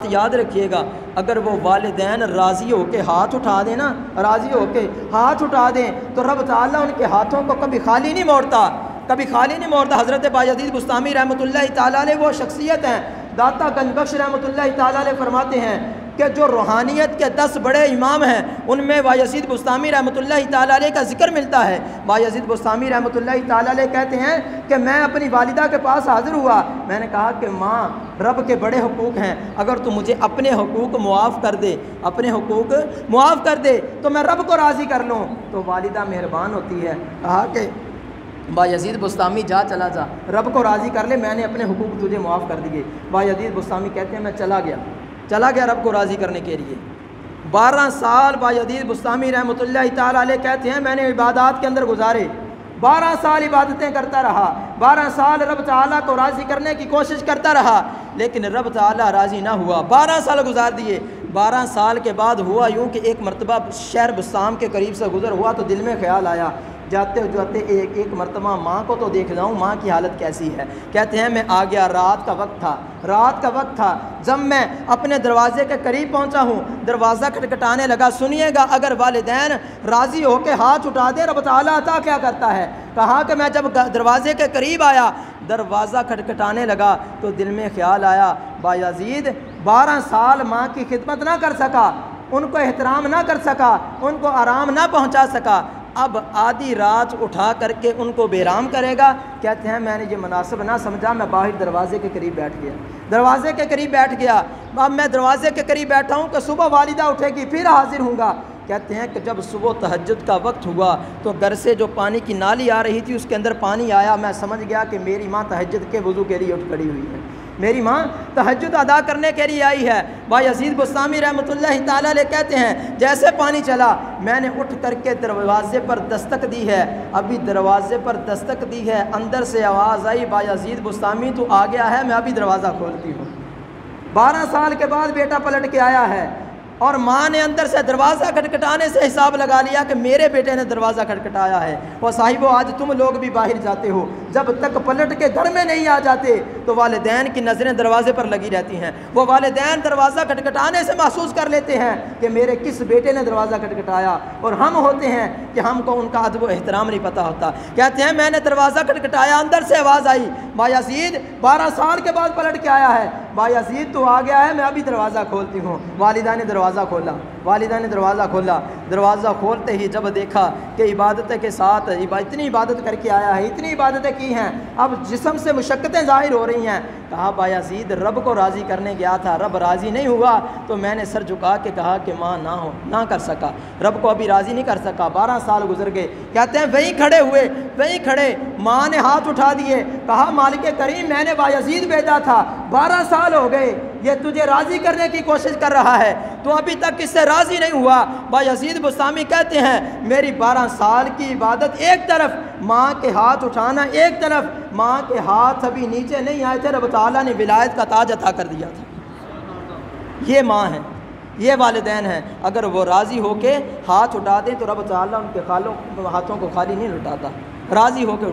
یاد رکھیے گا، اگر وہ والدین راضی ہو کے ہاتھ اٹھا دیں نا، راضی ہو کے ہاتھ اٹھا دیں تو رب تعالیٰ ان کے ہاتھوں کو کبھی خالی نہیں موڑتا، کبھی خالی نہیں موڑتا۔ حضرت بایزید بستامی رحمۃ اللہ تعالیٰ علیہ وہ شخصیت ہیں، داتا گنج بخش رحمۃ اللہ تعالیٰ علیہ فرماتے ہیں کہ جو روحانیت کے 10 بڑے امام ہیں ان میں بایزید بستامی رحمۃ اللہ تعالیٰ علیہ کا ذکر ملتا ہے۔ بایزید بستامی رحمۃ اللہ تعالیٰ علیہ کہتے ہیں کہ میں اپنی والدہ کے پاس حاضر ہوا، میں نے کہا کہ ماں رب کے بڑے حقوق ہیں، اگر تو مجھے اپنے حقوق معاف کر دے، اپنے حقوق معاف کر دے تو میں رب کو راضی کر لوں۔ تو والدہ مہربان ہوتی ہے، کہا کہ بایزید بستامی جا چلا جا، رب کو راضی کر لے، میں نے اپنے حقوق تجھے معاف کر دیے۔ بایزید بستامی کہتے ہیں میں چلا گیا رب کو راضی کرنے کے لیے۔ 12 سال بایزید بستامی رحمۃ اللہ تعالیٰ علیہ کہتے ہیں میں نے عبادات کے اندر گزارے، 12 سال عبادتیں کرتا رہا، 12 سال رب تعالیٰ کو راضی کرنے کی کوشش کرتا رہا، لیکن رب تعالیٰ راضی نہ ہوا۔ 12 سال گزار دیے۔ 12 سال کے بعد ہوا یوں کہ ایک مرتبہ شہر بسام کے قریب سے گزر ہوا تو دل میں خیال آیا جاتے ایک مرتبہ ماں کو تو دیکھ جاؤں ماں کی حالت کیسی ہے۔ کہتے ہیں میں آ گیا، رات کا وقت تھا، جب میں اپنے دروازے کے قریب پہنچا ہوں، دروازہ کھٹکھٹانے لگا۔ سنیے گا، اگر والدین راضی ہو کے ہاتھ اٹھا دے رب تعالیٰ عطا کیا کرتا ہے۔ کہا کہ میں جب دروازے کے قریب آیا، دروازہ کھٹکھٹانے لگا تو دل میں خیال آیا بایزید 12 سال ماں کی خدمت نہ کر سکا، ان کو احترام نہ کر سکا، ان کو آرام نہ پہنچا سکا، اب آدھی رات اٹھا کر کے ان کو بیرام کرے گا۔ کہتے ہیں میں نے یہ مناسب نہ سمجھا، میں باہر دروازے کے قریب بیٹھ گیا۔ اب میں دروازے کے قریب بیٹھا ہوں کہ صبح والدہ اٹھے گی پھر حاضر ہوں گا۔ کہتے ہیں کہ جب صبح تہجد کا وقت ہوا تو گھر سے جو پانی کی نالی آ رہی تھی اس کے اندر پانی آیا، میں سمجھ گیا کہ میری ماں تہجد کے وضو کے لیے اٹھ کھڑی ہوئی ہے، میری ماں تہجد ادا کرنے کے لیے آئی ہے۔ بایزید بستامی رحمۃ اللہ تعالیٰ علیہ کہتے ہیں جیسے پانی چلا میں نے اٹھ کر کے دروازے پر دستک دی ہے، ابھی دروازے پر دستک دی ہے، اندر سے آواز آئی بایزید بستامی تو آ گیا ہے، میں ابھی دروازہ کھولتی ہوں۔ 12 سال کے بعد بیٹا پلٹ کے آیا ہے اور ماں نے اندر سے دروازہ کھٹکھٹانے سے حساب لگا لیا کہ میرے بیٹے نے دروازہ کھٹکھٹایا ہے۔ اور صاحبو آج تم لوگ بھی باہر جاتے ہو، جب تک پلٹ کے گھر میں نہیں آ جاتے تو والدین کی نظریں دروازے پر لگی رہتی ہیں، وہ والدین دروازہ کھٹکھٹانے سے محسوس کر لیتے ہیں کہ میرے کس بیٹے نے دروازہ کھٹکھٹایا، اور ہم ہوتے ہیں کہ ہم کو ان کا ادب و احترام نہیں پتہ ہوتا۔ کہتے ہیں میں نے دروازہ کھٹکھٹایا، اندر سے آواز آئی بایزید 12 سال کے بعد پلٹ کے آیا ہے، بایزید تو آ گیا ہے، میں ابھی دروازہ کھولتی ہوں۔ والدہ نے دروازہ کھولا، دروازہ کھولتے ہی جب دیکھا کہ عبادت کے ساتھ اتنی عبادت کر کے آیا ہے، اتنی عبادتیں کی ہیں، اب جسم سے مشقتیں ظاہر ہو رہی ہیں۔ کہا بایزید رب کو راضی کرنے گیا تھا، رب راضی نہیں ہوا تو میں نے سر جھکا کے کہا کہ ماں نہ کر سکا، رب کو ابھی راضی نہیں کر سکا۔ 12 سال گزر گئے۔ کہتے ہیں وہیں کھڑے ماں نے ہاتھ اٹھا دیے، کہا مالک کریم میں نے بایزید بھیجا تھا، 12 سال ہو گئے یہ تجھے راضی کرنے کی کوشش کر رہا ہے، تو ابھی تک اس سے راضی نہیں ہوا۔ بایزید بستامی کہتے ہیں میری 12 سال کی عبادت ایک طرف، ماں کے ہاتھ اٹھانا ایک طرف، ماں کے ہاتھ ابھی نیچے نہیں آئے تھے، رب تعالیٰ نے ولایت کا تاج عطا کر دیا تھا۔ یہ ماں ہے، یہ والدین ہیں، اگر وہ راضی ہو کے ہاتھ اٹھا دیں تو رب تعالیٰ ان کے ہاتھوں کو خالی نہیں لٹاتا، راضی ہو کے